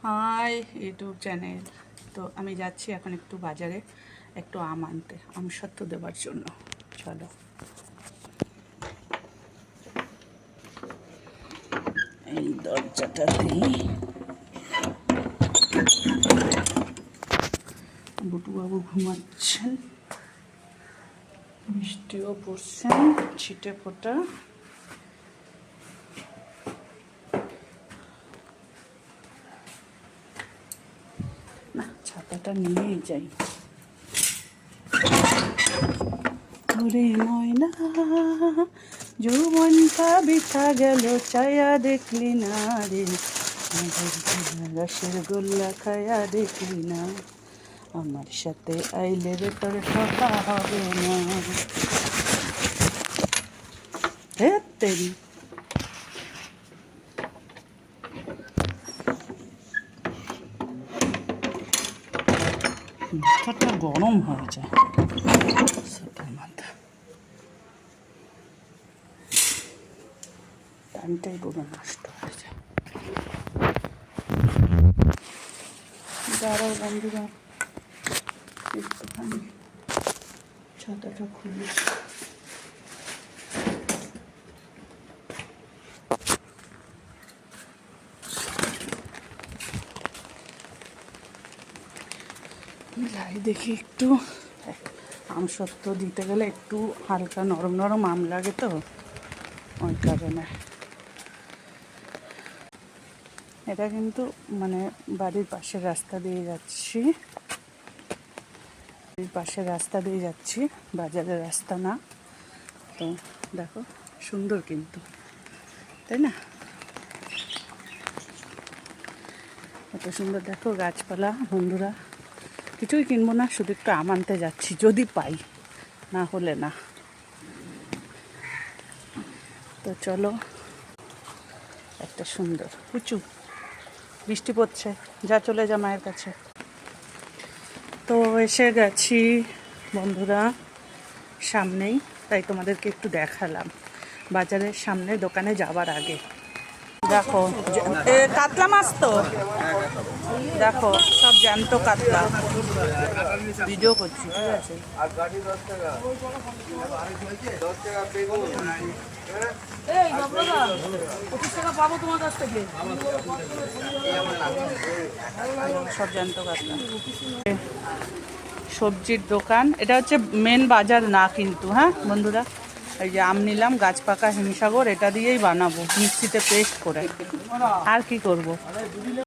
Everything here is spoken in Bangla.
High YouTube channel. তো আমি যাচ্ছি এখন একটু বাজারে একটু আম আনতে, আমসত্ত্ব দেওয়ার জন্য। চলো, এই দরজাটা দিই। বুটুবাবু ঘুমাচ্ছেন, বৃষ্টিও পড়ছেন ছিটে ফোটা। না, ছাতাটা নিয়েই যাই। ওরে ময়না, যৌবনটা বিথা গেল, চায়া দেখলি না রে, রসের গোল্লা খায়া দেখলি না, আমার সাথে আইলে রে তোর ঠকা হবে না। হে তেরি, মাথাটা গরম হয়ে যায় সেটার মাথা। টাইমটাই পুরো নষ্ট হয়ে যায়। দাঁড়াও বন্ধুরা, একটুখানি ছাতাটা খুলি। লাই দেখি একটু। আমসত্ত্ব দিতে গেলে একটু হালকা নরম নরম আম লাগে, তো ওই কারণে। এটা কিন্তু মানে বাড়ির পাশের রাস্তা দিয়ে যাচ্ছি, বাড়ির পাশের রাস্তা দিয়ে যাচ্ছি, বাজারের রাস্তা না। তো দেখো সুন্দর কিন্তু, তাই না? এত সুন্দর দেখো গাছপালা। বন্ধুরা, কিছুই কিনবো না, শুধু একটু আম আনতে যাচ্ছি, যদি পাই, না হলে না। তো চলো, একটা সুন্দর উঁচু বৃষ্টি পড়ছে, যা চলে যা মায়ের কাছে। তো এসে গেছি বন্ধুরা সামনেই, তাই তোমাদেরকে একটু দেখালাম বাজারের সামনে দোকানে যাবার আগে। দেখো কাতলা মাছ, তো দেখো সব জ্যান্ত কাতলা। ভিডিও করছি, ঠিক আছে? সব জ্যান্ত কাতলা। সবজির দোকান, এটা হচ্ছে মেন বাজার না কিন্তু, হ্যাঁ বন্ধুরা। এই যে আম নিলাম, গাছ পাকা হিমসাগর, এটা দিয়েই বানাবো মিক্সিতে পেস্ট করে। আর কি করব।